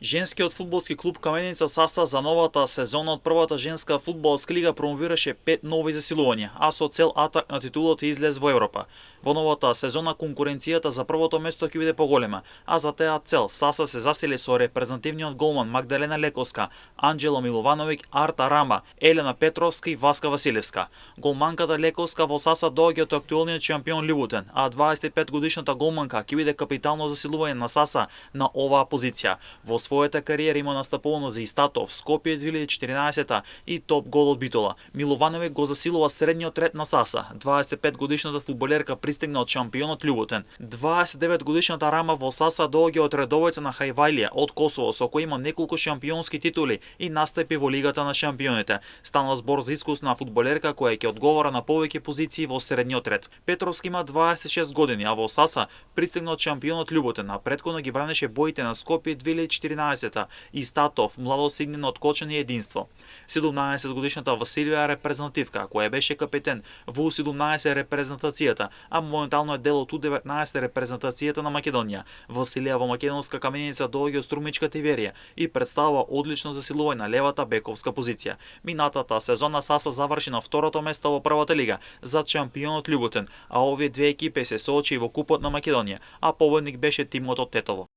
Женскиот фудбалски клуб Каменица Саса за новата сезона од првата женска фудбалска лига промовираше 5 нови засилувања, а со цел атак на титулата излез во Европа. Во новата сезона конкуренцијата за првото место ќе биде поголема, а за таа цел Саса се засили со репрезентативниот голман Магдалена Лековска, Анџело Миловановиќ, Арта Рама, Елена Петровска и Васка Василевска. Голманката Лековска во Саса доаѓа од актуелниот шампион Љубутен, а 25 годишната голманка ќе биде капитално засилување на Саса на оваа позиција. Во својата кариера има настапувано за Истатов, Скопје 2014 и топ гол од Битола. Миловановиќ го засилува средниот ред на Саса. 25 годишната фудбалерка пристигна од шампионот Љубутен. 29 годишната Рама во Саса доаѓа од редовите на Хајвалија од Косово, со кој има неколку шампионски титули и настапи во Лигата на шампионите. Станува збор за искусна фудбалерка која ќе одговара на повеќе позиции во средниот ред. Петровски има 26 години, а во Саса пристигна од шампионот Љубутен, а претходно ги бранеше боите на Скопје 2014 и Статов, младо сигнено од Кочани и Единство. 17 годишната Василија е репрезентативка, која беше капетен во U17 репрезентацијата, а моментално е дел од U19 репрезентацијата на Македонија. Василија во македонска Каменица доаѓа од Струмичка Тиверија и представува одлично засилување на левата бековска позиција. Минатата сезона Саса заврши на второто место во првата лига зад шампионот Љубутен, а овие две екипи се соочи во Купот на Македонија, а победник беше тимот од Тетово.